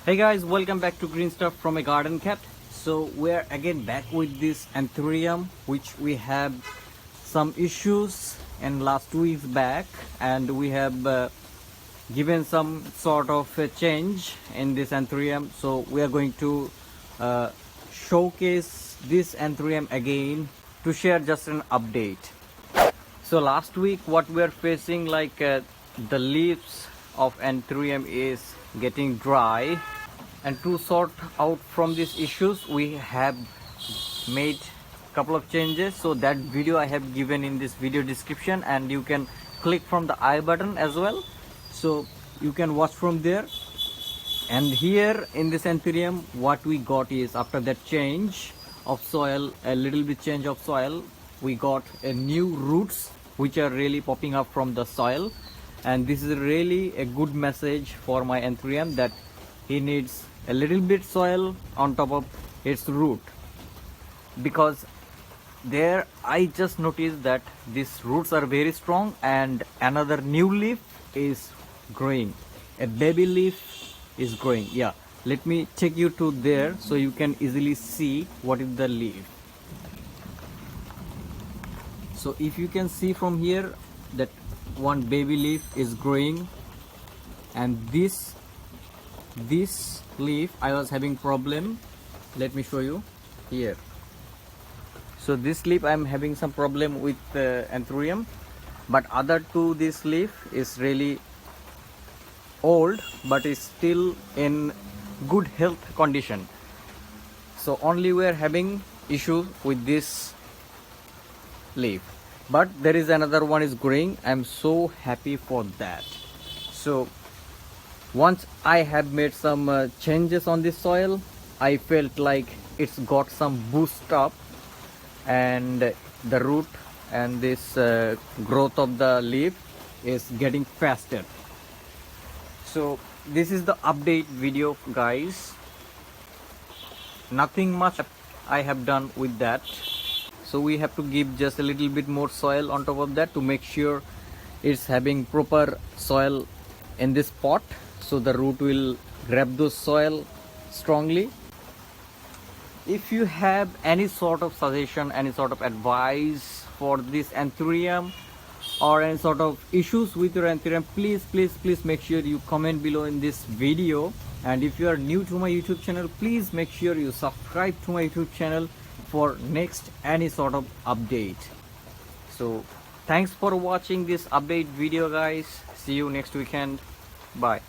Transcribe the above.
Hey guys, welcome back to Green Stuff from a Garden Cat. So we're again back with this Anthurium, which we have some issues in last 2 weeks back, and we have given some sort of a change in this Anthurium. So we are going to showcase this Anthurium again to share just an update. So last week what we are facing, the leaves of Anthurium is getting dry, and to sort out from these issues we have made a couple of changes. So that video I have given in this video description, and you can click from the I button as well, so you can watch from there. And here in this Anthurium what we got is, after that change of soil, a little bit change of soil, we got a new roots which are really popping up from the soil. And this is really a good message for my Anthurium, that he needs a little bit soil on top of its root, because there I just noticed that these roots are very strong and another new leaf is growing, a baby leaf is growing. Yeah, let me take you to there so you can easily see what is the leaf. So if you can see from here that one baby leaf is growing, and this leaf I was having problem. Let me show you here. So this leaf I'm having some problem with Anthurium, but other two, this leaf is really old but is still in good health condition. So only we are having issue with this leaf, but there is another one is growing. I'm so happy for that. So once I have made some changes on this soil, I felt like it's got some boost up, and the root and this growth of the leaf is getting faster. So this is the update video, guys. Nothing much I have done with that. So we have to give just a little bit more soil on top of that to make sure it's having proper soil in this pot, so the root will grab those soil strongly. If you have any sort of suggestion, any sort of advice for this Anthurium, or any sort of issues with your Anthurium, please make sure you comment below in this video. And if you are new to my YouTube channel, please make sure you subscribe to my YouTube channel for next any sort of update. So thanks for watching this update video, guys. See you next weekend. Bye.